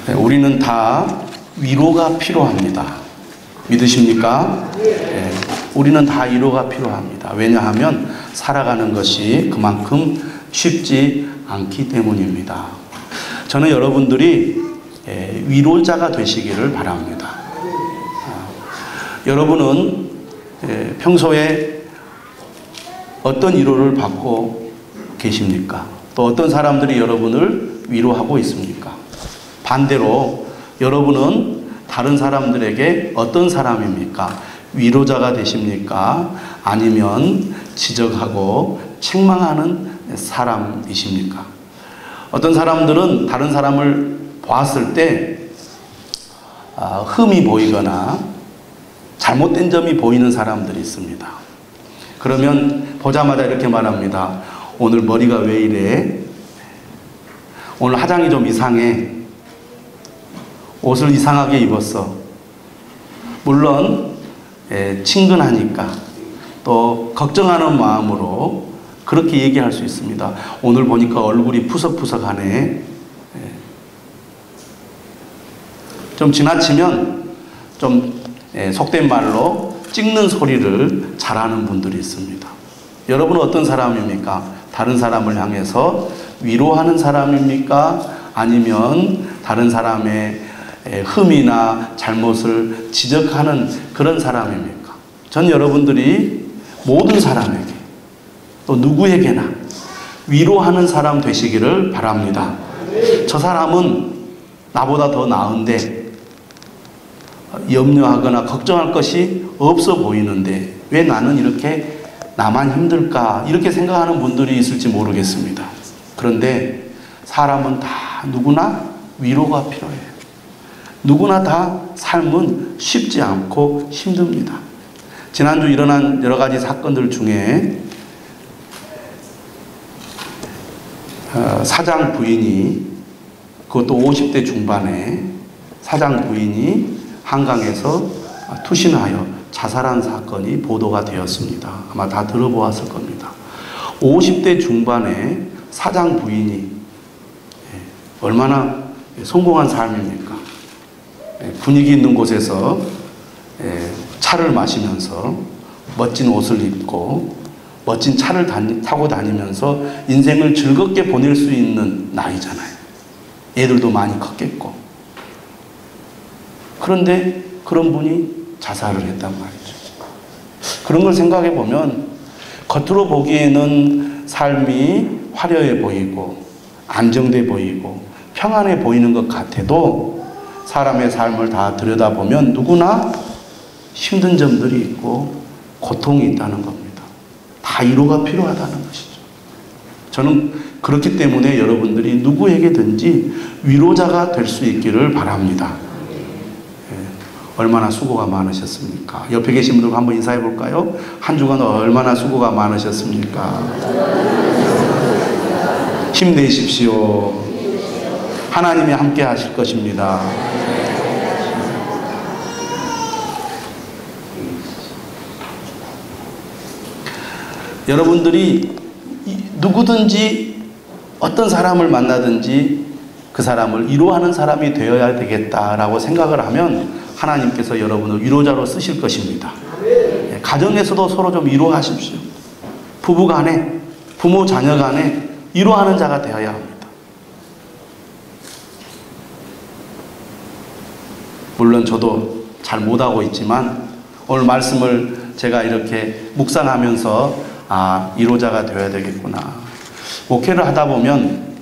네, 우리는 다 위로가 필요합니다. 믿으십니까? 네, 우리는 다 위로가 필요합니다. 왜냐하면 살아가는 것이 그만큼 쉽지 않기 때문입니다. 저는 여러분들이 위로자가 되시기를 바랍니다. 여러분은 평소에 어떤 위로를 받고 계십니까? 또 어떤 사람들이 여러분을 위로하고 있습니까? 반대로 여러분은 다른 사람들에게 어떤 사람입니까? 위로자가 되십니까? 아니면 지적하고 책망하는 사람이십니까? 어떤 사람들은 다른 사람을 보았을 때 흠이 보이거나 잘못된 점이 보이는 사람들이 있습니다. 그러면 보자마자 이렇게 말합니다. 오늘 머리가 왜 이래? 오늘 화장이 좀 이상해. 옷을 이상하게 입었어. 물론 친근하니까 또 걱정하는 마음으로 그렇게 얘기할 수 있습니다. 오늘 보니까 얼굴이 푸석푸석하네. 좀 지나치면 좀 속된 말로 찍는 소리를 잘하는 분들이 있습니다. 여러분은 어떤 사람입니까? 다른 사람을 향해서 위로하는 사람입니까? 아니면 다른 사람의 흠이나 잘못을 지적하는 그런 사람입니까? 전 여러분들이 모든 사람에게 또 누구에게나 위로하는 사람 되시기를 바랍니다. 저 사람은 나보다 더 나은데 염려하거나 걱정할 것이 없어 보이는데 왜 나는 이렇게 나만 힘들까? 이렇게 생각하는 분들이 있을지 모르겠습니다. 그런데 사람은 다 누구나 위로가 필요해요. 누구나 다 삶은 쉽지 않고 힘듭니다. 지난주 일어난 여러 가지 사건들 중에 사장 부인이, 그것도 50대 중반에 사장 부인이 한강에서 투신하여 자살한 사건이 보도가 되었습니다. 아마 다 들어보았을 겁니다. 50대 중반에 사장 부인이 얼마나 성공한 삶입니까? 분위기 있는 곳에서 차를 마시면서 멋진 옷을 입고 멋진 차를 타고 다니면서 인생을 즐겁게 보낼 수 있는 나이잖아요. 애들도 많이 컸겠고. 그런데 그런 분이 자살을 했단 말이죠. 그런 걸 생각해 보면 겉으로 보기에는 삶이 화려해 보이고 안정돼 보이고 평안해 보이는 것 같아도 사람의 삶을 다 들여다보면 누구나 힘든 점들이 있고 고통이 있다는 겁니다. 다 위로가 필요하다는 것이죠. 저는 그렇기 때문에 여러분들이 누구에게든지 위로자가 될 수 있기를 바랍니다. 얼마나 수고가 많으셨습니까? 옆에 계신 분들과 한번 인사해 볼까요? 한 주간 얼마나 수고가 많으셨습니까? 힘내십시오. 하나님이 함께 하실 것입니다. 여러분들이 누구든지 어떤 사람을 만나든지 그 사람을 위로하는 사람이 되어야 되겠다라고 생각을 하면 하나님께서 여러분을 위로자로 쓰실 것입니다. 가정에서도 서로 좀 위로하십시오. 부부 간에, 부모 자녀 간에 위로하는 자가 되어야 합니다. 물론 저도 잘 못하고 있지만 오늘 말씀을 제가 이렇게 묵상하면서 위로자가 되어야 되겠구나. 목회를 하다 보면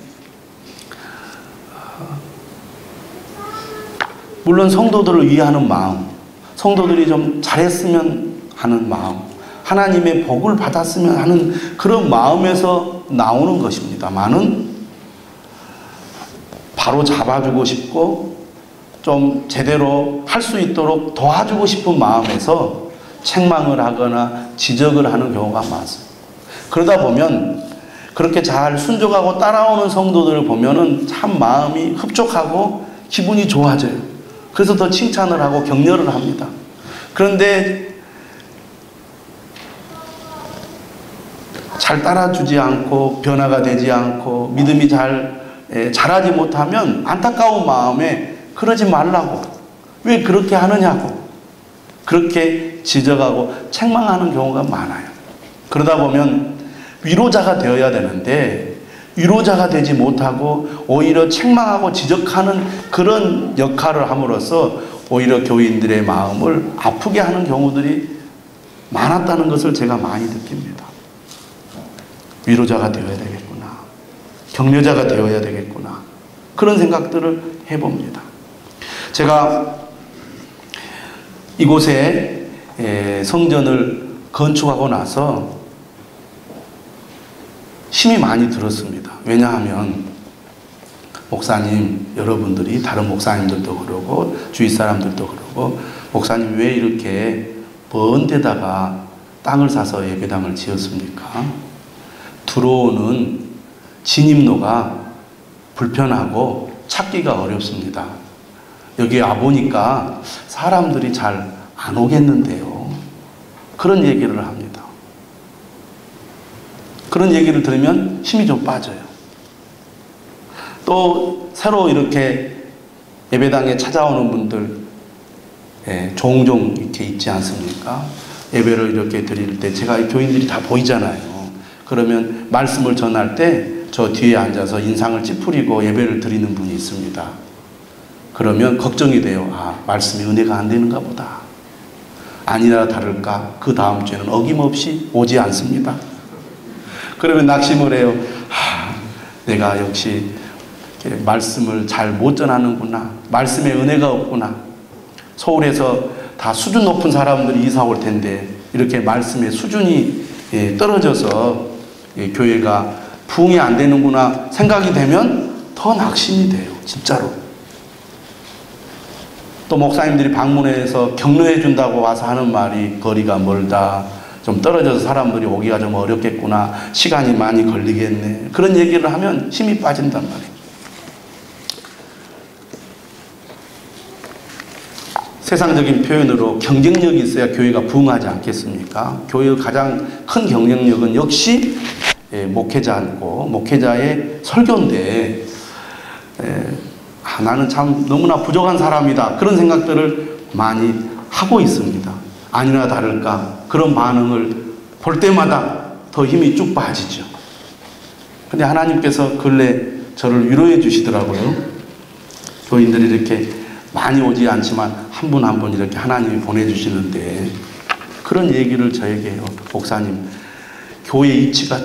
물론 성도들을 위하는 마음, 성도들이 좀 잘했으면 하는 마음, 하나님의 복을 받았으면 하는 그런 마음에서 나오는 것입니다만은 바로 잡아주고 싶고 좀 제대로 할 수 있도록 도와주고 싶은 마음에서 책망을 하거나 지적을 하는 경우가 많습니다. 그러다 보면 그렇게 잘 순종하고 따라오는 성도들을 보면은 참 마음이 흡족하고 기분이 좋아져요. 그래서 더 칭찬을 하고 격려를 합니다. 그런데 잘 따라주지 않고 변화가 되지 않고 믿음이 잘 잘하지 못하면 안타까운 마음에 그러지 말라고, 왜 그렇게 하느냐고 그렇게 지적하고 책망하는 경우가 많아요. 그러다 보면 위로자가 되어야 되는데 위로자가 되지 못하고 오히려 책망하고 지적하는 그런 역할을 함으로써 오히려 교인들의 마음을 아프게 하는 경우들이 많았다는 것을 제가 많이 느낍니다. 위로자가 되어야 되겠구나, 격려자가 되어야 되겠구나, 그런 생각들을 해봅니다. 제가 이곳에 성전을 건축하고 나서 힘이 많이 들었습니다. 왜냐하면 목사님, 여러분들이, 다른 목사님들도 그러고 주위 사람들도 그러고, 목사님 왜 이렇게 먼 데다가 땅을 사서 예배당을 지었습니까? 들어오는 진입로가 불편하고 찾기가 어렵습니다. 여기 와보니까 사람들이 잘 안 오겠는데요. 그런 얘기를 합니다. 그런 얘기를 들으면 힘이 좀 빠져요. 또 새로 이렇게 예배당에 찾아오는 분들 종종 이렇게 있지 않습니까? 예배를 이렇게 드릴 때 제가 교인들이 다 보이잖아요. 그러면 말씀을 전할 때 저 뒤에 앉아서 인상을 찌푸리고 예배를 드리는 분이 있습니다. 그러면 걱정이 돼요. 아, 말씀이 은혜가 안 되는가 보다. 아니나 다를까 그 다음 주에는 어김없이 오지 않습니다. 그러면 낙심을 해요. 내가 역시 말씀을 잘 못 전하는구나, 말씀에 은혜가 없구나. 서울에서 다 수준 높은 사람들이 이사 올 텐데 이렇게 말씀의 수준이 떨어져서 교회가 부흥이 안 되는구나 생각이 되면 더 낙심이 돼요. 진짜로. 또 목사님들이 방문해서 격려해 준다고 와서 하는 말이 거리가 멀다, 좀 떨어져서 사람들이 오기가 좀 어렵겠구나, 시간이 많이 걸리겠네, 그런 얘기를 하면 힘이 빠진단 말이에요. 세상적인 표현으로 경쟁력이 있어야 교회가 부흥하지 않겠습니까? 교회의 가장 큰 경쟁력은 역시 목회자고 목회자의 설교인데, 나는 참 너무나 부족한 사람이다, 그런 생각들을 많이 하고 있습니다. 아니나 다를까 그런 반응을 볼 때마다 더 힘이 쭉 빠지죠. 근데 하나님께서 근래 저를 위로해 주시더라고요. 교인들이 이렇게 많이 오지 않지만 한 분 한 분 이렇게 하나님이 보내주시는데 그런 얘기를 저에게 해요. 목사님, 교회 이치가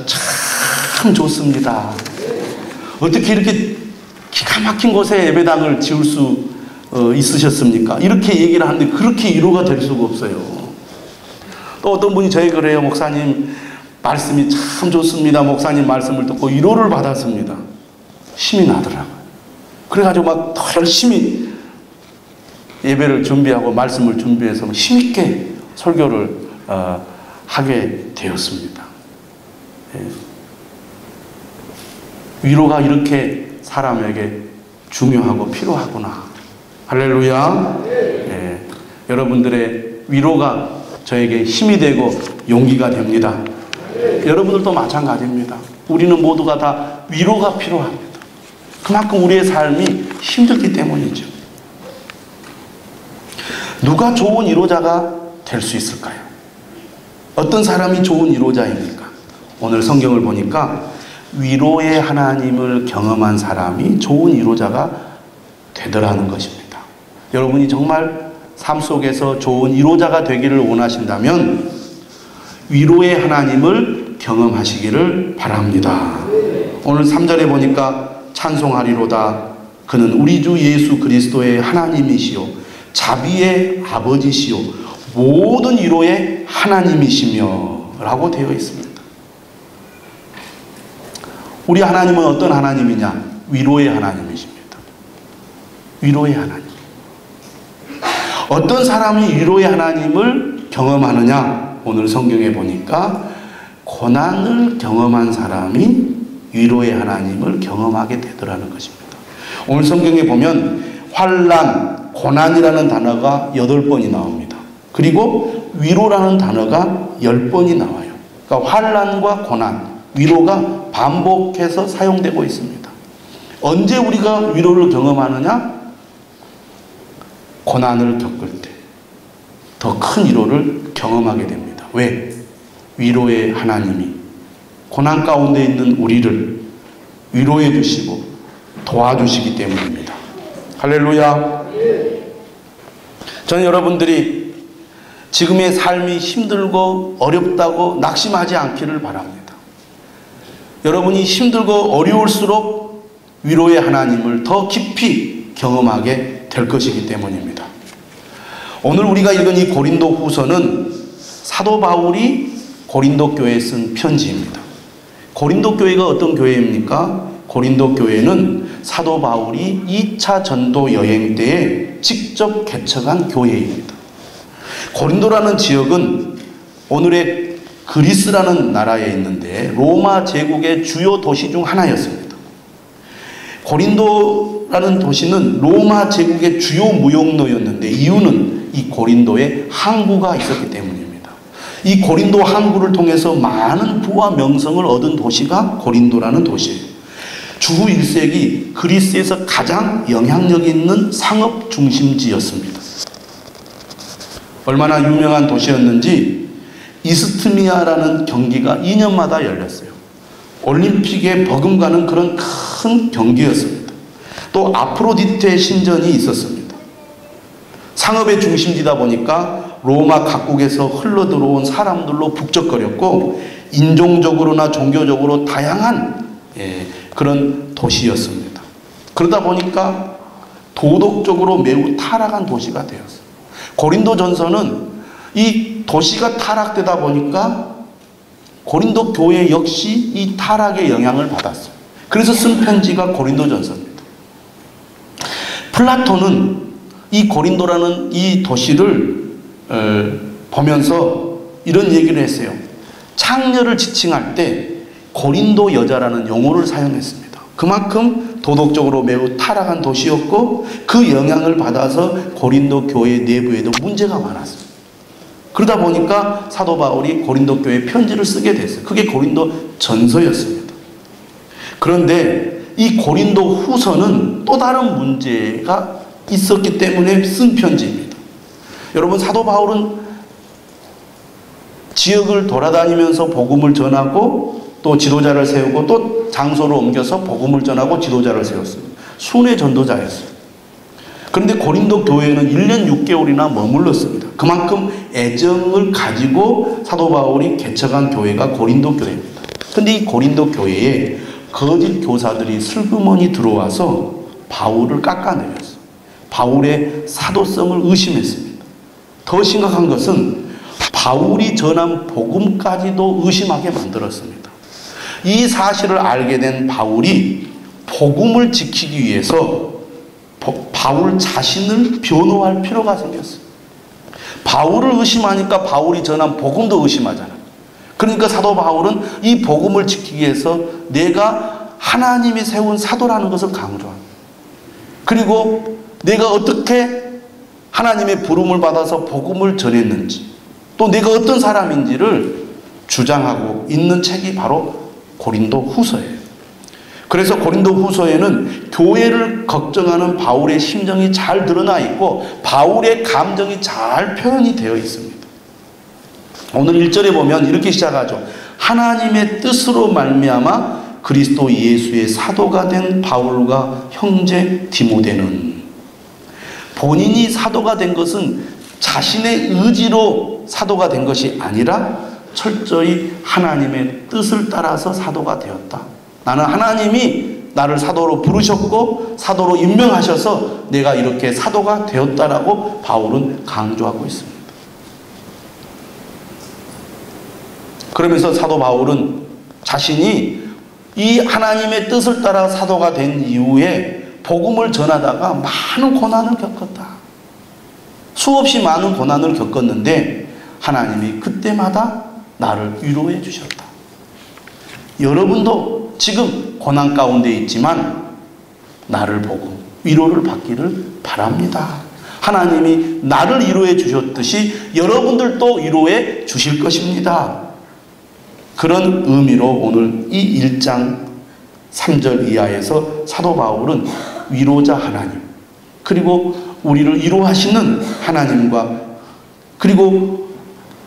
참 좋습니다. 어떻게 이렇게 기가 막힌 곳에 예배당을 지을 수 있으셨습니까? 이렇게 얘기를 하는데 그렇게 위로가 될 수가 없어요. 또 어떤 분이 저에게 그래요. 목사님, 말씀이 참 좋습니다. 목사님 말씀을 듣고 위로를 받았습니다. 힘이 나더라고요. 그래가지고 막 더 열심히 예배를 준비하고 말씀을 준비해서 힘있게 설교를 하게 되었습니다. 위로가 이렇게 사람에게 중요하고 필요하구나. 할렐루야. 여러분들의 위로가 저에게 힘이 되고 용기가 됩니다. 여러분들도 마찬가지입니다. 우리는 모두가 다 위로가 필요합니다. 그만큼 우리의 삶이 힘들기 때문이죠. 누가 좋은 위로자가 될 수 있을까요? 어떤 사람이 좋은 위로자입니까? 오늘 성경을 보니까 위로의 하나님을 경험한 사람이 좋은 위로자가 되더라는 것입니다. 여러분이 정말 삶 속에서 좋은 위로자가 되기를 원하신다면 위로의 하나님을 경험하시기를 바랍니다. 오늘 3절에 보니까 찬송하리로다. 그는 우리 주 예수 그리스도의 하나님이시요 자비의 아버지시요 모든 위로의 하나님이시며 라고 되어 있습니다. 우리 하나님은 어떤 하나님이냐? 위로의 하나님이십니다. 위로의 하나님. 어떤 사람이 위로의 하나님을 경험하느냐? 오늘 성경에 보니까 고난을 경험한 사람이 위로의 하나님을 경험하게 되더라는 것입니다. 오늘 성경에 보면 환난, 고난이라는 단어가 8번이 나옵니다. 그리고 위로라는 단어가 10번이 나와요. 그러니까 환난과 고난, 위로가 반복해서 사용되고 있습니다. 언제 우리가 위로를 경험하느냐? 고난을 겪을 때 더 큰 위로를 경험하게 됩니다. 왜? 위로의 하나님이 고난 가운데 있는 우리를 위로해 주시고 도와주시기 때문입니다. 할렐루야. 저는 여러분들이 지금의 삶이 힘들고 어렵다고 낙심하지 않기를 바랍니다. 여러분이 힘들고 어려울수록 위로의 하나님을 더 깊이 경험하게 될 것이기 때문입니다. 오늘 우리가 읽은 이 고린도 후서는 사도 바울이 고린도 교회에 쓴 편지입니다. 고린도 교회가 어떤 교회입니까? 고린도 교회는 사도 바울이 2차 전도 여행 때에 직접 개척한 교회입니다. 고린도라는 지역은 오늘의 그리스라는 나라에 있는데 로마 제국의 주요 도시 중 하나였습니다. 고린도라는 도시는 로마 제국의 주요 무역로였는데 이유는 이 고린도에 항구가 있었기 때문입니다. 이 고린도 항구를 통해서 많은 부와 명성을 얻은 도시가 고린도라는 도시예요. 주후 1세기 그리스에서 가장 영향력 있는 상업 중심지였습니다. 얼마나 유명한 도시였는지 이스트미아라는 경기가 2년마다 열렸어요. 올림픽에 버금가는 그런 큰 경기였습니다. 또 아프로디테 신전이 있었습니다. 상업의 중심지다 보니까 로마 각국에서 흘러들어온 사람들로 북적거렸고 인종적으로나 종교적으로 다양한 그런 도시였습니다. 그러다 보니까 도덕적으로 매우 타락한 도시가 되었어요. 고린도전서는 이 도시가 타락되다 보니까 고린도 교회 역시 이 타락의 영향을 받았어요. 그래서 쓴 편지가 고린도전서입니다. 플라톤은 이 고린도라는 이 도시를 보면서 이런 얘기를 했어요. 창녀를 지칭할 때 고린도 여자라는 용어를 사용했습니다. 그만큼 도덕적으로 매우 타락한 도시였고 그 영향을 받아서 고린도 교회 내부에도 문제가 많았어요. 그러다 보니까 사도 바울이 고린도 교회에 편지를 쓰게 됐어요. 그게 고린도 전서였습니다. 그런데 이 고린도 후서는 또 다른 문제가 있었기 때문에 쓴 편지입니다. 여러분, 사도 바울은 지역을 돌아다니면서 복음을 전하고 또 지도자를 세우고 또 장소를 옮겨서 복음을 전하고 지도자를 세웠습니다. 순회 전도자였어요. 그런데 고린도 교회에는 1년 6개월이나 머물렀습니다. 그만큼 애정을 가지고 사도 바울이 개척한 교회가 고린도 교회입니다. 그런데 이 고린도 교회에 거짓 교사들이 슬그머니 들어와서 바울을 깎아내렸어요. 바울의 사도성을 의심했습니다. 더 심각한 것은 바울이 전한 복음까지도 의심하게 만들었습니다. 이 사실을 알게 된 바울이 복음을 지키기 위해서 바울 자신을 변호할 필요가 생겼어요. 바울을 의심하니까 바울이 전한 복음도 의심하잖아요. 그러니까 사도 바울은 이 복음을 지키기 위해서 내가 하나님이 세운 사도라는 것을 강조합니다. 그리고 내가 어떻게 하나님의 부름을 받아서 복음을 전했는지 또 내가 어떤 사람인지를 주장하고 있는 책이 바로 고린도 후서예요. 그래서 고린도 후서에는 교회를 걱정하는 바울의 심정이 잘 드러나 있고 바울의 감정이 잘 표현이 되어 있습니다. 오늘 1절에 보면 이렇게 시작하죠. 하나님의 뜻으로 말미암아 그리스도 예수의 사도가 된 바울과 형제 디모데는, 본인이 사도가 된 것은 자신의 의지로 사도가 된 것이 아니라 철저히 하나님의 뜻을 따라서 사도가 되었다. 나는 하나님이 나를 사도로 부르셨고 사도로 임명하셔서 내가 이렇게 사도가 되었다라고 바울은 강조하고 있습니다. 그러면서 사도 바울은 자신이 이 하나님의 뜻을 따라 사도가 된 이후에 복음을 전하다가 많은 고난을 겪었다. 수없이 많은 고난을 겪었는데 하나님이 그때마다 나를 위로해 주셨다. 여러분도 지금 고난 가운데 있지만 나를 보고 위로를 받기를 바랍니다. 하나님이 나를 위로해 주셨듯이 여러분들도 위로해 주실 것입니다. 그런 의미로 오늘 이 1장 3절 이하에서 사도 바울은 위로자 하나님, 그리고 우리를 위로하시는 하나님과, 그리고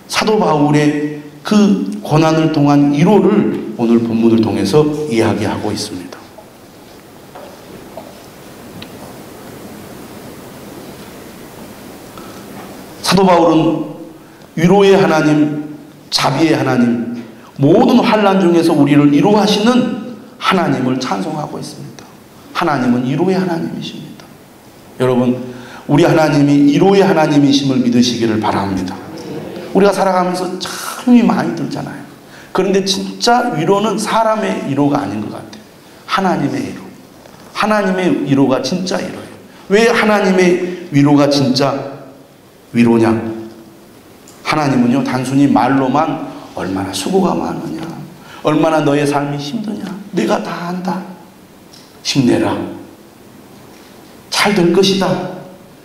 사도 바울의 그 고난을 통한 위로를 오늘 본문을 통해서 이야기하고 있습니다. 사도 바울은 위로의 하나님, 자비의 하나님, 모든 환난 중에서 우리를 위로하시는 하나님을 찬송하고 있습니다. 하나님은 위로의 하나님이십니다. 여러분, 우리 하나님이 위로의 하나님이심을 믿으시기를 바랍니다. 우리가 살아가면서 참 힘이 많이 들잖아요. 그런데 진짜 위로는 사람의 위로가 아닌 것 같아요. 하나님의 위로. 하나님의 위로가 진짜 위로예요. 왜 하나님의 위로가 진짜 위로냐? 하나님은요, 단순히 말로만 얼마나 수고가 많으냐, 얼마나 너의 삶이 힘드냐, 내가 다 안다, 힘내라, 잘 될 것이다,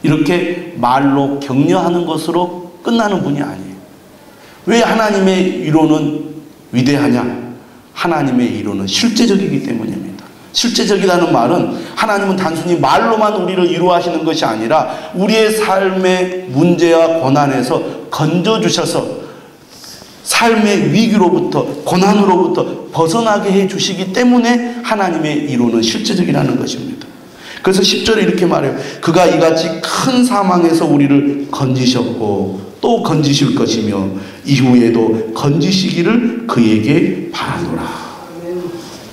이렇게 말로 격려하는 것으로 끝나는 분이 아니에요. 왜 하나님의 위로는 위대하냐? 하나님의 위로는 실제적이기 때문입니다. 실제적이라는 말은 하나님은 단순히 말로만 우리를 위로하시는 것이 아니라 우리의 삶의 문제와 고난에서 건져주셔서 삶의 위기로부터, 고난으로부터 벗어나게 해주시기 때문에 하나님의 위로는 실제적이라는 것입니다. 그래서 10절에 이렇게 말해요. 그가 이같이 큰 사망에서 우리를 건지셨고 또 건지실 것이며 이후에도 건지시기를 그에게 바라노라.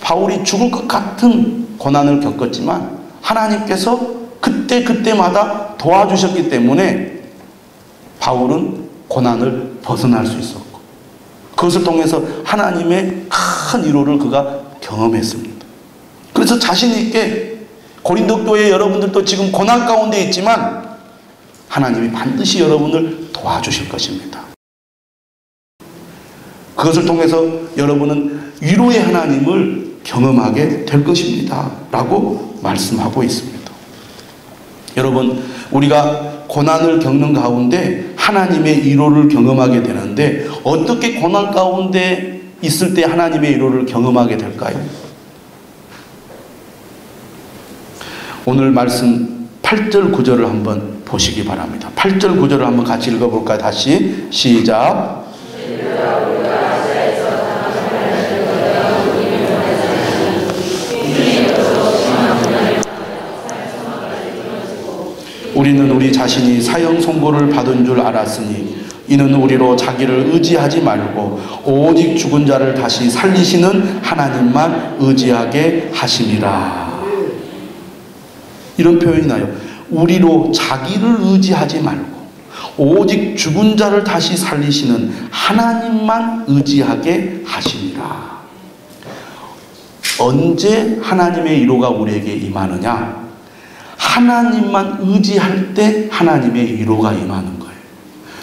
바울이 죽을 것 같은 고난을 겪었지만 하나님께서 그때마다 도와주셨기 때문에 바울은 고난을 벗어날 수 있었고, 그것을 통해서 하나님의 큰 위로를 그가 경험했습니다. 그래서 자신 있게 고린도 교회 여러분들도 지금 고난 가운데 있지만 하나님이 반드시 여러분을 도와주실 것입니다. 그것을 통해서 여러분은 위로의 하나님을 경험하게 될 것입니다 라고 말씀하고 있습니다. 여러분, 우리가 고난을 겪는 가운데 하나님의 위로를 경험하게 되는데 어떻게 고난 가운데 있을 때 하나님의 위로를 경험하게 될까요? 오늘 말씀 8절 9절을 한번 보시기 바랍니다. 8절 9절을 한번 같이 읽어볼까요? 다시 시작. 우리는 우리 자신이 사형 선고를 받은 줄 알았으니 이는 우리로 자기를 의지하지 말고 오직 죽은 자를 다시 살리시는 하나님만 의지하게 하심이라. 이런 표현이 나요. 우리로 자기를 의지하지 말고 오직 죽은 자를 다시 살리시는 하나님만 의지하게 하심이라. 언제 하나님의 위로가 우리에게 임하느냐? 하나님만 의지할 때 하나님의 위로가 임하는 거예요.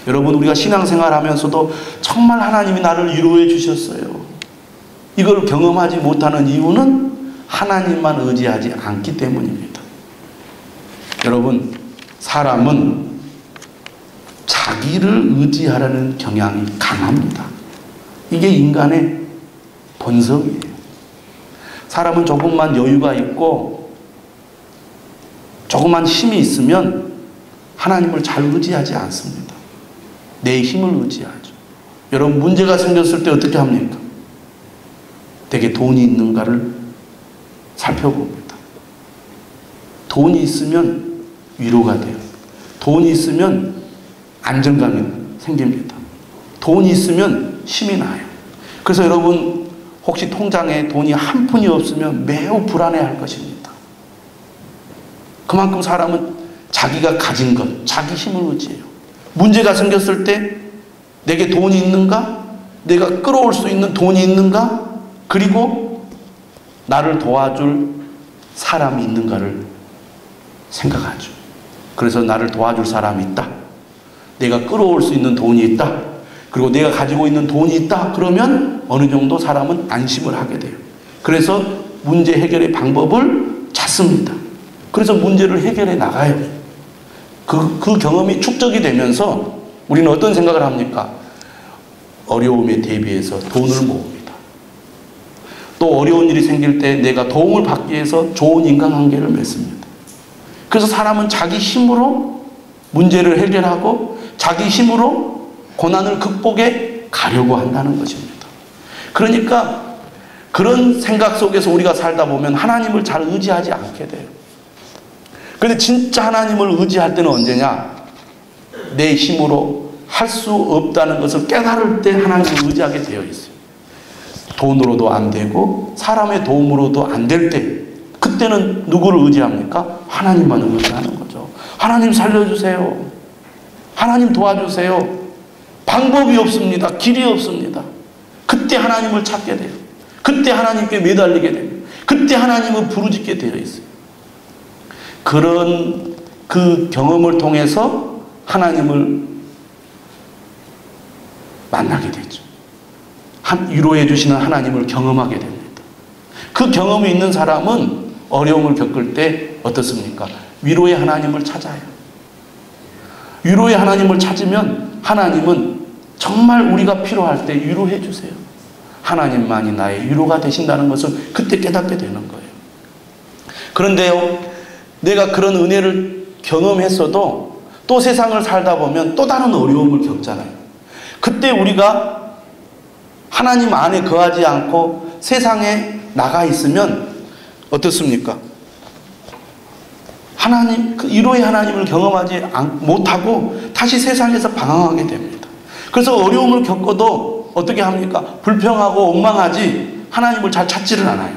여러분, 우리가 신앙생활 하면서도 정말 하나님이 나를 위로해 주셨어요. 이걸 경험하지 못하는 이유는 하나님만 의지하지 않기 때문입니다. 여러분, 사람은 자기를 의지하라는 경향이 강합니다. 이게 인간의 본성이에요. 사람은 조금만 여유가 있고 조금만 힘이 있으면 하나님을 잘 의지하지 않습니다. 내 힘을 의지하죠. 여러분, 문제가 생겼을 때 어떻게 합니까? 되게 돈이 있는가를 살펴봅니다. 돈이 있으면 위로가 돼요. 돈이 있으면 안정감이 생깁니다. 돈이 있으면 힘이 나요. 그래서 여러분, 혹시 통장에 돈이 한 푼이 없으면 매우 불안해할 것입니다. 그만큼 사람은 자기가 가진 것, 자기 힘을 의지해요. 문제가 생겼을 때 내게 돈이 있는가? 내가 끌어올 수 있는 돈이 있는가? 그리고 나를 도와줄 사람이 있는가를 생각하죠. 그래서 나를 도와줄 사람이 있다, 내가 끌어올 수 있는 돈이 있다, 그리고 내가 가지고 있는 돈이 있다, 그러면 어느 정도 사람은 안심을 하게 돼요. 그래서 문제 해결의 방법을 찾습니다. 그래서 문제를 해결해 나가요. 그 경험이 축적이 되면서 우리는 어떤 생각을 합니까? 어려움에 대비해서 돈을 모읍니다. 또 어려운 일이 생길 때 내가 도움을 받기 위해서 좋은 인간관계를 맺습니다. 그래서 사람은 자기 힘으로 문제를 해결하고 자기 힘으로 고난을 극복해 가려고 한다는 것입니다. 그러니까 그런 생각 속에서 우리가 살다 보면 하나님을 잘 의지하지 않게 돼요. 그런데 진짜 하나님을 의지할 때는 언제냐? 내 힘으로 할 수 없다는 것을 깨달을 때 하나님을 의지하게 되어 있어요. 돈으로도 안 되고 사람의 도움으로도 안 될 때, 그때는 누구를 의지합니까? 하나님만을 의지하는 거죠. 하나님 살려주세요. 하나님 도와주세요. 방법이 없습니다. 길이 없습니다. 그때 하나님을 찾게 돼요. 그때 하나님께 매달리게 됩니다. 그때 하나님을 부르짖게 되어 있어요. 그런 그 경험을 통해서 하나님을 만나게 되죠. 위로해 주시는 하나님을 경험하게 됩니다. 그 경험이 있는 사람은 어려움을 겪을 때 어떻습니까? 위로의 하나님을 찾아요. 위로의 하나님을 찾으면 하나님은 정말 우리가 필요할 때 위로해 주세요. 하나님만이 나의 위로가 되신다는 것을 그때 깨닫게 되는 거예요. 그런데요, 내가 그런 은혜를 경험했어도 또 세상을 살다 보면 또 다른 어려움을 겪잖아요. 그때 우리가 하나님 안에 거하지 않고 세상에 나가 있으면 어떻습니까? 하나님, 그 위로의 하나님을 경험하지 못하고 다시 세상에서 방황하게 됩니다. 그래서 어려움을 겪어도 어떻게 합니까? 불평하고 원망하지 하나님을 잘 찾지를 않아요.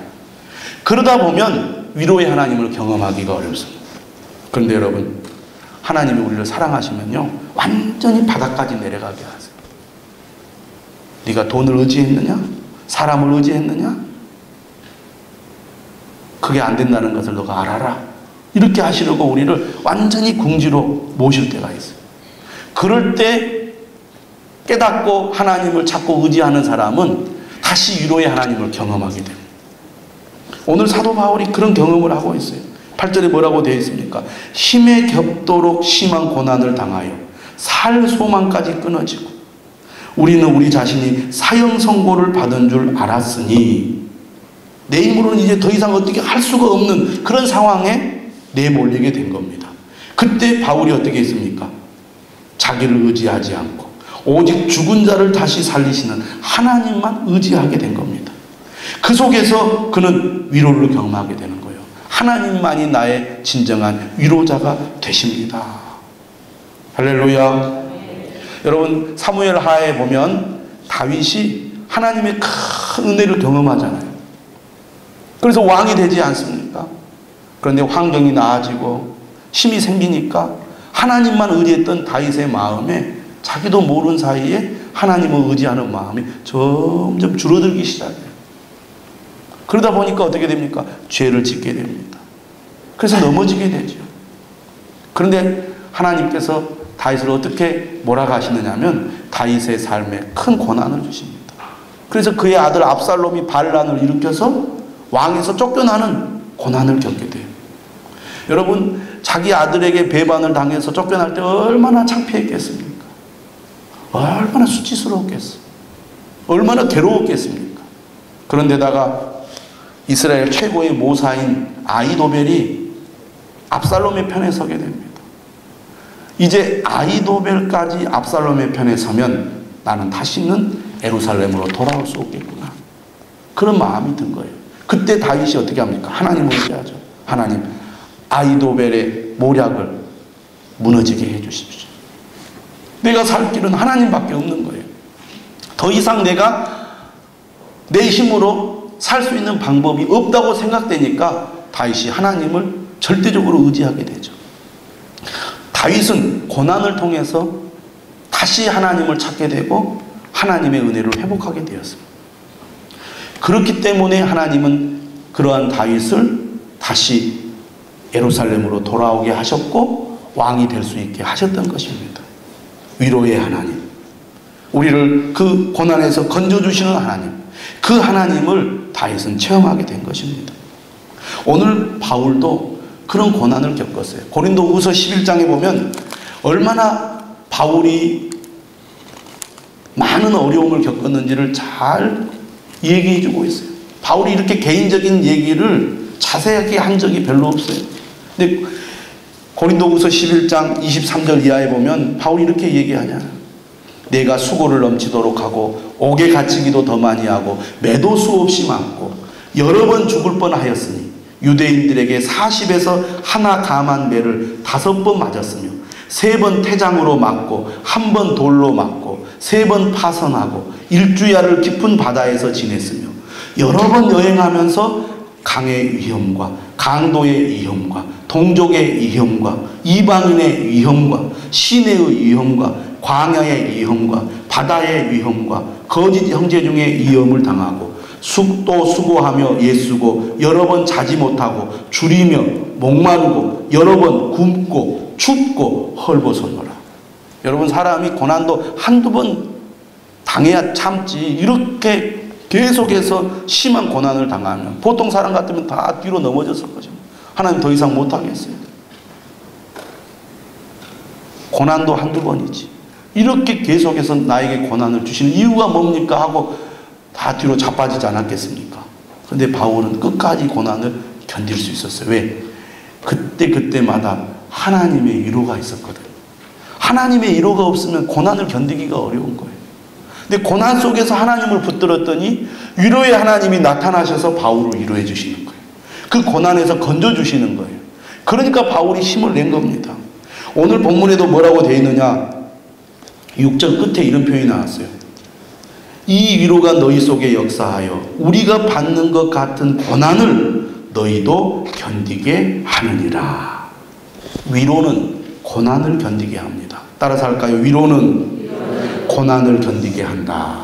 그러다 보면 위로의 하나님을 경험하기가 어렵습니다. 그런데 여러분, 하나님이 우리를 사랑하시면요, 완전히 바닥까지 내려가게 하세요. 네가 돈을 의지했느냐? 사람을 의지했느냐? 그게 안 된다는 것을 너가 알아라. 이렇게 하시려고 우리를 완전히 궁지로 모실 때가 있어요. 그럴 때 깨닫고 하나님을 찾고 의지하는 사람은 다시 위로의 하나님을 경험하게 됩니다. 오늘 사도 바울이 그런 경험을 하고 있어요. 8절에 뭐라고 되어 있습니까? 힘에 겹도록 심한 고난을 당하여 살 소망까지 끊어지고 우리는 우리 자신이 사형 선고를 받은 줄 알았으니 내 힘으로는 이제 더 이상 어떻게 할 수가 없는 그런 상황에 내몰리게 된 겁니다. 그때 바울이 어떻게 했습니까? 자기를 의지하지 않고 오직 죽은 자를 다시 살리시는 하나님만 의지하게 된 겁니다. 그 속에서 그는 위로를 경험하게 되는 거예요. 하나님만이 나의 진정한 위로자가 되십니다. 할렐루야. 여러분, 사무엘 하에 보면 다윗이 하나님의 큰 은혜를 경험하잖아요. 그래서 왕이 되지 않습니까? 그런데 환경이 나아지고 힘이 생기니까 하나님만 의지했던 다윗의 마음에 자기도 모르는 사이에 하나님을 의지하는 마음이 점점 줄어들기 시작해요. 그러다 보니까 어떻게 됩니까? 죄를 짓게 됩니다. 그래서 넘어지게 되죠. 그런데 하나님께서 다윗을 어떻게 몰아가시느냐 하면 다윗의 삶에 큰 고난을 주십니다. 그래서 그의 아들 압살롬이 반란을 일으켜서 왕에서 쫓겨나는 고난을 겪게 돼요. 여러분, 자기 아들에게 배반을 당해서 쫓겨날 때 얼마나 창피했겠습니까? 얼마나 수치스러웠겠어요. 얼마나 괴로웠겠습니까? 그런데다가 이스라엘 최고의 모사인 아히도벨이 압살롬의 편에 서게 됩니다. 이제 아히도벨까지 압살롬의 편에 서면 나는 다시는 예루살렘으로 돌아올 수 없겠구나. 그런 마음이 든 거예요. 그때 다윗이 어떻게 합니까? 하나님을 의지하죠. 하나님, 아히도벨의 모략을 무너지게 해주십시오. 내가 살 길은 하나님밖에 없는 거예요. 더 이상 내가 내 힘으로 살 수 있는 방법이 없다고 생각되니까 다윗이 하나님을 절대적으로 의지하게 되죠. 다윗은 고난을 통해서 다시 하나님을 찾게 되고 하나님의 은혜를 회복하게 되었습니다. 그렇기 때문에 하나님은 그러한 다윗을 다시 예루살렘으로 돌아오게 하셨고 왕이 될 수 있게 하셨던 것입니다. 위로의 하나님, 우리를 그 고난에서 건져주시는 하나님, 그 하나님을 다윗은 체험하게 된 것입니다. 오늘 바울도 그런 고난을 겪었어요. 고린도후서 11장에 보면 얼마나 바울이 많은 어려움을 겪었는지를 잘 얘기해 주고 있어요. 바울이 이렇게 개인적인 얘기를 자세하게 한 적이 별로 없어요. 근데 고린도후서 11장 23절 이하에 보면 바울이 이렇게 얘기하냐. 내가 수고를 넘치도록 하고 옥에 갇히기도 더 많이 하고 매도 수없이 맞고 여러 번 죽을 뻔하였으니 유대인들에게 40에서 하나 감한 매를 5번 맞았으며 3번 태장으로 맞고 1번 돌로 맞고 3번 파선하고 일주야를 깊은 바다에서 지냈으며 여러 번 여행하면서 강의 위험과 강도의 위험과 동족의 위험과 이방인의 위험과 시내의 위험과 광야의 위험과 바다의 위험과 거짓 형제 중에 위험을 당하고 또 수고하며 애쓰고 여러 번 자지 못하고 줄이며 목마르고 여러 번 굶고 춥고 헐벗었노라. 여러분, 사람이 고난도 한두 번 당해야 참지 이렇게 계속해서 심한 고난을 당하면 보통 사람 같으면 다 뒤로 넘어졌을 거죠. 하나님 더 이상 못하겠어요. 고난도 한두 번이지. 이렇게 계속해서 나에게 고난을 주시는 이유가 뭡니까 하고 다 뒤로 자빠지지 않았겠습니까? 그런데 바울은 끝까지 고난을 견딜 수 있었어요. 왜? 그때마다 하나님의 위로가 있었거든요. 하나님의 위로가 없으면 고난을 견디기가 어려운 거예요. 근데 고난 속에서 하나님을 붙들었더니 위로의 하나님이 나타나셔서 바울을 위로해 주시는 거예요. 그 고난에서 건져주시는 거예요. 그러니까 바울이 힘을 낸 겁니다. 오늘 본문에도 뭐라고 되어 있느냐? 6절 끝에 이런 표현이 나왔어요. 이 위로가 너희 속에 역사하여 우리가 받는 것 같은 고난을 너희도 견디게 하느니라. 위로는 고난을 견디게 합니다. 따라서 할까요? 위로는 고난을 견디게 한다.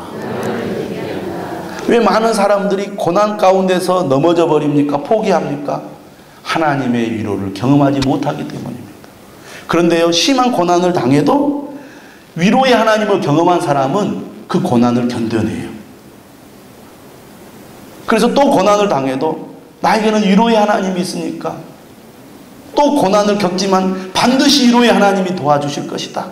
왜 많은 사람들이 고난 가운데서 넘어져 버립니까? 포기합니까? 하나님의 위로를 경험하지 못하기 때문입니다. 그런데요, 심한 고난을 당해도 위로의 하나님을 경험한 사람은 그 고난을 견뎌내요. 그래서 또 고난을 당해도 나에게는 위로의 하나님이 있으니까 또 고난을 겪지만 반드시 위로의 하나님이 도와주실 것이다.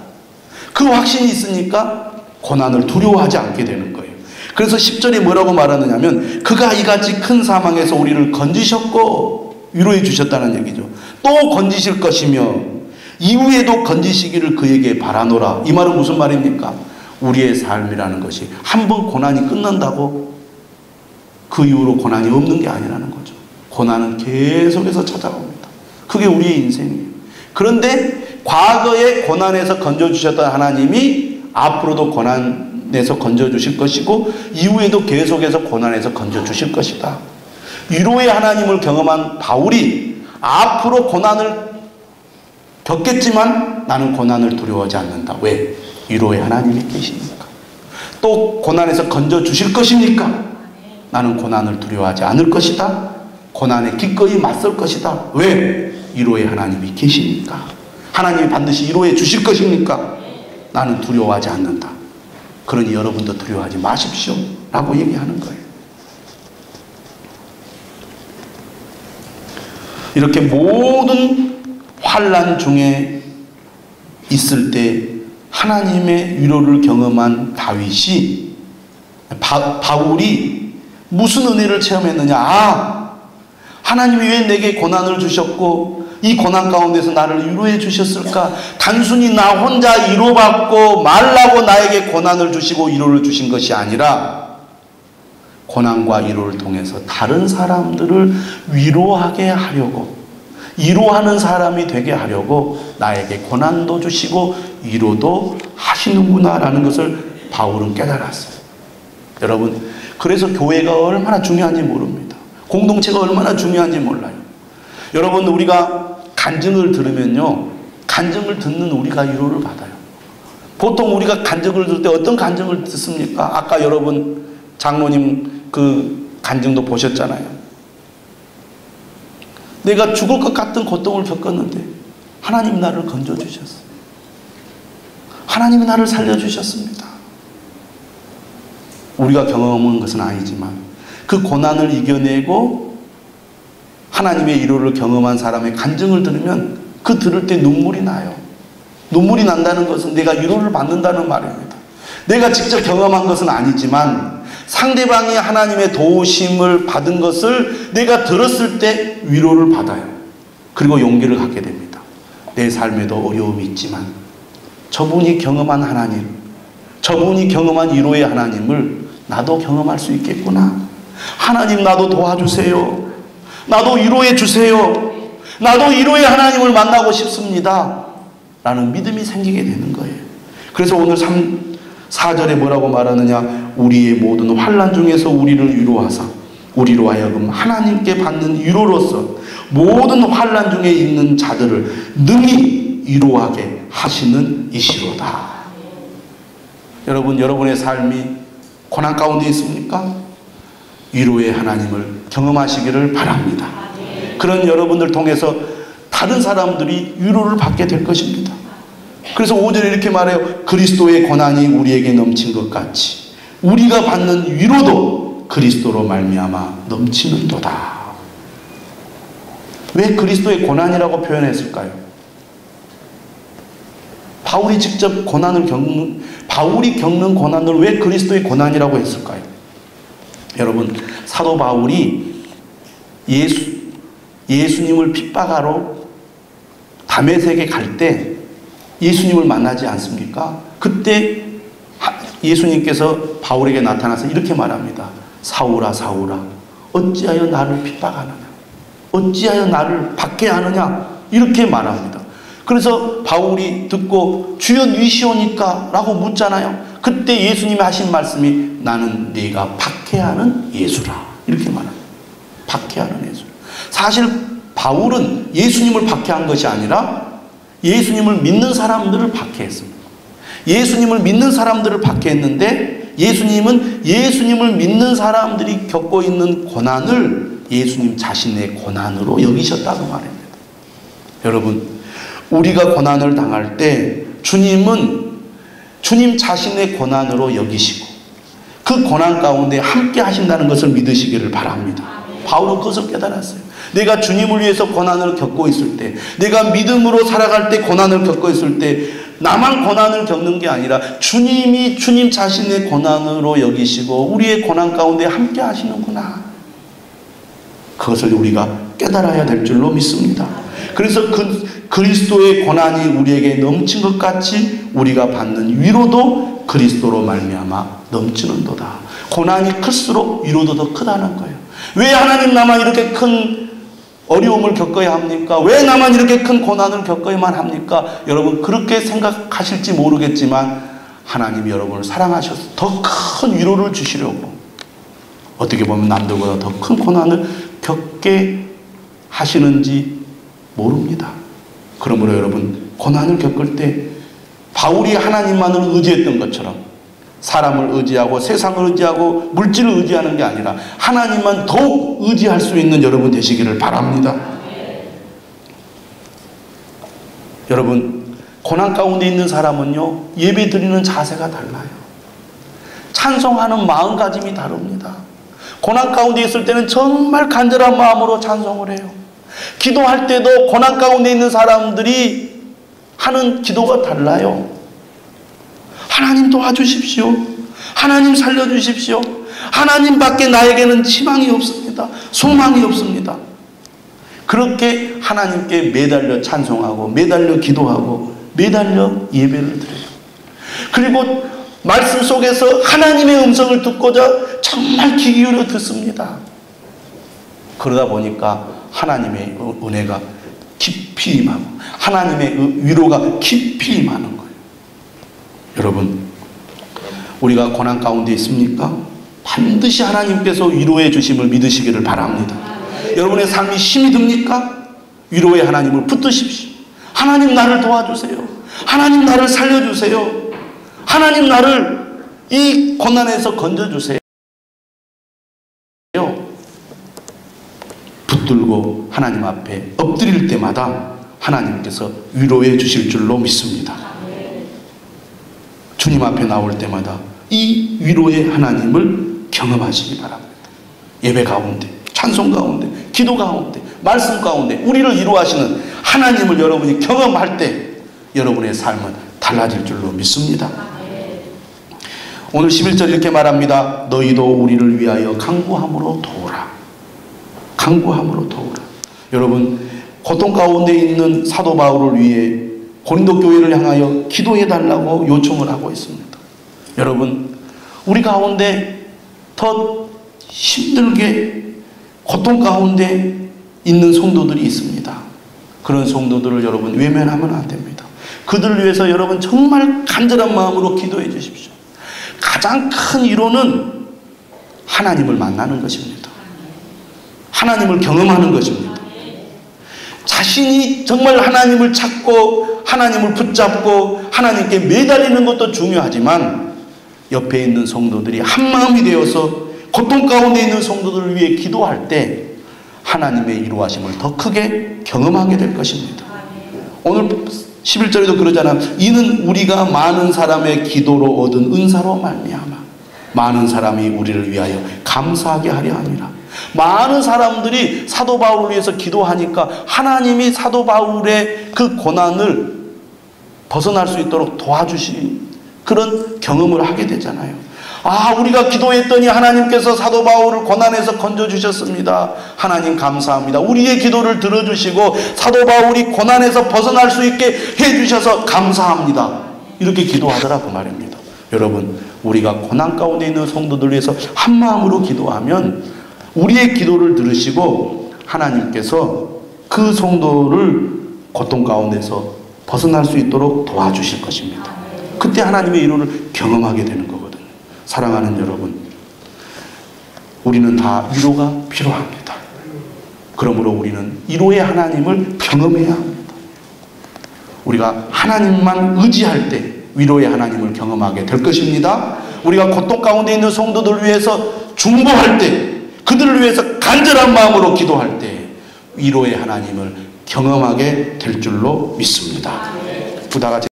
그 확신이 있으니까 고난을 두려워하지 않게 되는 거예요. 그래서 10절에 뭐라고 말하느냐면 그가 이같이 큰 사망에서 우리를 건지셨고 위로해 주셨다는 얘기죠. 또 건지실 것이며 이후에도 건지시기를 그에게 바라노라. 이 말은 무슨 말입니까? 우리의 삶이라는 것이 한 번 고난이 끝난다고 그 이후로 고난이 없는 게 아니라는 거죠. 고난은 계속해서 찾아옵니다. 그게 우리의 인생이에요. 그런데 과거에 고난에서 건져주셨던 하나님이 앞으로도 고난에서 건져주실 것이고 이후에도 계속해서 고난에서 건져주실 것이다. 위로의 하나님을 경험한 바울이 앞으로 고난을 겪겠지만 나는 고난을 두려워하지 않는다. 왜? 위로의 하나님이 계시니까. 또 고난에서 건져주실 것입니까? 나는 고난을 두려워하지 않을 것이다. 고난에 기꺼이 맞설 것이다. 왜? 위로의 하나님이 계시니까. 하나님이 반드시 위로해 주실 것입니까? 나는 두려워하지 않는다. 그러니 여러분도 두려워하지 마십시오 라고 얘기하는 거예요. 이렇게 모든 환난 중에 있을 때 하나님의 위로를 경험한 다윗이 바울이 무슨 은혜를 체험했느냐? 하나님이 왜 내게 고난을 주셨고 이 고난 가운데서 나를 위로해 주셨을까? 단순히 나 혼자 위로받고 말라고 나에게 고난을 주시고 위로를 주신 것이 아니라 고난과 위로를 통해서 다른 사람들을 위로하게 하려고, 위로하는 사람이 되게 하려고 나에게 고난도 주시고 위로도 하시는구나 라는 것을 바울은 깨달았어요. 여러분, 그래서 교회가 얼마나 중요한지 모릅니다. 공동체가 얼마나 중요한지 몰라요. 여러분, 우리가 간증을 들으면요, 간증을 듣는 우리가 위로를 받아요. 보통 우리가 간증을 들을 때 어떤 간증을 듣습니까? 아까 여러분 장로님 그 간증도 보셨잖아요. 내가 죽을 것 같은 고통을 겪었는데 하나님이 나를 건져주셨어요. 하나님이 나를 살려주셨습니다. 우리가 경험한 것은 아니지만 그 고난을 이겨내고 하나님의 위로를 경험한 사람의 간증을 들으면 그 들을 때 눈물이 나요. 눈물이 난다는 것은 내가 위로를 받는다는 말입니다. 내가 직접 경험한 것은 아니지만 상대방이 하나님의 도우심을 받은 것을 내가 들었을 때 위로를 받아요. 그리고 용기를 갖게 됩니다. 내 삶에도 어려움이 있지만 저분이 경험한 하나님, 저분이 경험한 위로의 하나님을 나도 경험할 수 있겠구나. 하나님 나도 도와주세요. 나도 위로해 주세요. 나도 위로의 하나님을 만나고 싶습니다. 라는 믿음이 생기게 되는 거예요. 그래서 오늘 4절에 뭐라고 말하느냐? 우리의 모든 환난 중에서 우리를 위로하사 우리로 하여금 하나님께 받는 위로로서 모든 환난 중에 있는 자들을 능히 위로하게 하시는 이시로다. 여러분, 여러분의 삶이 고난 가운데 있습니까? 위로의 하나님을 경험하시기를 바랍니다. 그런 여러분들 통해서 다른 사람들이 위로를 받게 될 것입니다. 그래서 5절에 이렇게 말해요. 그리스도의 고난이 우리에게 넘친 것 같이 우리가 받는 위로도 그리스도로 말미암아 넘치는도다. 왜 그리스도의 고난이라고 표현했을까요? 바울이 직접 바울이 겪는 고난을 왜 그리스도의 고난이라고 했을까요? 여러분, 사도 바울이 예수님을 핍박하러 다메섹에 갈 때 예수님을 만나지 않습니까? 그때 예수님께서 바울에게 나타나서 이렇게 말합니다. 사울아 사울아 어찌하여 나를 핍박하느냐, 어찌하여 나를 박해하느냐, 이렇게 말합니다. 그래서 바울이 듣고 주여 니시오니까 라고 묻잖아요. 그때 예수님이 하신 말씀이 나는 네가 박해하는 예수라, 이렇게 말합니다. 박해하는 예수. 사실 바울은 예수님을 박해한 것이 아니라 예수님을 믿는 사람들을 박해했습니다. 예수님을 믿는 사람들을 박해했는데 예수님은 예수님을 믿는 사람들이 겪고 있는 고난을 예수님 자신의 고난으로 여기셨다고 말합니다. 여러분, 우리가 고난을 당할 때 주님은 주님 자신의 고난으로 여기시고 그 고난 가운데 함께 하신다는 것을 믿으시기를 바랍니다. 바울은 그것을 깨달았어요. 내가 주님을 위해서 고난을 겪고 있을 때, 내가 믿음으로 살아갈 때 고난을 겪고 있을 때 나만 고난을 겪는 게 아니라 주님이 주님 자신의 고난으로 여기시고 우리의 고난 가운데 함께 하시는구나. 그것을 우리가 깨달아야 될 줄로 믿습니다. 그래서 그리스도의 고난이 우리에게 넘친 것 같이 우리가 받는 위로도 그리스도로 말미암아 넘치는도다. 고난이 클수록 위로도 더 크다는 거예요. 왜 하나님 나만 이렇게 큰 어려움을 겪어야 합니까? 왜 나만 이렇게 큰 고난을 겪어야만 합니까? 여러분, 그렇게 생각하실지 모르겠지만 하나님이 여러분을 사랑하셔서 더 큰 위로를 주시려고 어떻게 보면 남들보다 더 큰 고난을 겪게 하시는지 모릅니다. 그러므로 여러분, 고난을 겪을 때 바울이 하나님만을 의지했던 것처럼 사람을 의지하고 세상을 의지하고 물질을 의지하는 게 아니라 하나님만 더욱 의지할 수 있는 여러분 되시기를 바랍니다. 여러분, 고난 가운데 있는 사람은요, 예배 드리는 자세가 달라요. 찬송하는 마음가짐이 다릅니다. 고난 가운데 있을 때는 정말 간절한 마음으로 찬송을 해요. 기도할 때도 고난 가운데 있는 사람들이 하는 기도가 달라요. 하나님 도와주십시오. 하나님 살려주십시오. 하나님밖에 나에게는 희망이 없습니다. 소망이 없습니다. 그렇게 하나님께 매달려 찬송하고 매달려 기도하고 매달려 예배를 드려요. 그리고 말씀 속에서 하나님의 음성을 듣고자 정말 귀 기울여 듣습니다. 그러다 보니까 하나님의 은혜가 깊이 임하고 하나님의 위로가 깊이 임하는 거예요. 여러분, 우리가 고난 가운데 있습니까? 반드시 하나님께서 위로해 주심을 믿으시기를 바랍니다. 여러분의 삶이 힘이 듭니까? 위로의 하나님을 붙드십시오. 하나님 나를 도와주세요. 하나님 나를 살려주세요. 하나님 나를 이 고난에서 건져주세요. 붙들고 하나님 앞에 엎드릴 때마다 하나님께서 위로해 주실 줄로 믿습니다. 주님 앞에 나올 때마다 이 위로의 하나님을 경험하시기 바랍니다. 예배 가운데, 찬송 가운데, 기도 가운데, 말씀 가운데 우리를 위로하시는 하나님을 여러분이 경험할 때 여러분의 삶은 달라질 줄로 믿습니다. 오늘 11절 이렇게 말합니다. 너희도 우리를 위하여 간구함으로 도우라. 간구함으로 도우라. 여러분, 고통 가운데 있는 사도 바울을 위해 고린도 교회를 향하여 기도해 달라고 요청을 하고 있습니다. 여러분, 우리 가운데 더 힘들게 고통 가운데 있는 성도들이 있습니다. 그런 성도들을 여러분 외면하면 안 됩니다. 그들을 위해서 여러분 정말 간절한 마음으로 기도해 주십시오. 가장 큰 위로는 하나님을 만나는 것입니다. 하나님을 경험하는 것입니다. 자신이 정말 하나님을 찾고 하나님을 붙잡고 하나님께 매달리는 것도 중요하지만 옆에 있는 성도들이 한마음이 되어서 고통 가운데 있는 성도들을 위해 기도할 때 하나님의 이루하심을 더 크게 경험하게 될 것입니다. 오늘 11절에도 그러잖아. 이는 우리가 많은 사람의 기도로 얻은 은사로 말미암아 많은 사람이 우리를 위하여 감사하게 하려 함이라. 많은 사람들이 사도 바울을 위해서 기도하니까 하나님이 사도 바울의 그 고난을 벗어날 수 있도록 도와주신 그런 경험을 하게 되잖아요. 아, 우리가 기도했더니 하나님께서 사도 바울을 고난에서 건져주셨습니다. 하나님 감사합니다. 우리의 기도를 들어주시고 사도 바울이 고난에서 벗어날 수 있게 해주셔서 감사합니다. 이렇게 기도하더라고 말입니다. 여러분, 우리가 고난 가운데 있는 성도들 위해서 한마음으로 기도하면 우리의 기도를 들으시고 하나님께서 그 성도를 고통 가운데서 벗어날 수 있도록 도와주실 것입니다. 그때 하나님의 위로를 경험하게 되는 거거든요. 사랑하는 여러분, 우리는 다 위로가 필요합니다. 그러므로 우리는 위로의 하나님을 경험해야 합니다. 우리가 하나님만 의지할 때 위로의 하나님을 경험하게 될 것입니다. 우리가 고통 가운데 있는 성도들을 위해서 중보할 때, 그들을 위해서 간절한 마음으로 기도할 때 위로의 하나님을 경험하게 될 줄로 믿습니다. 다 같이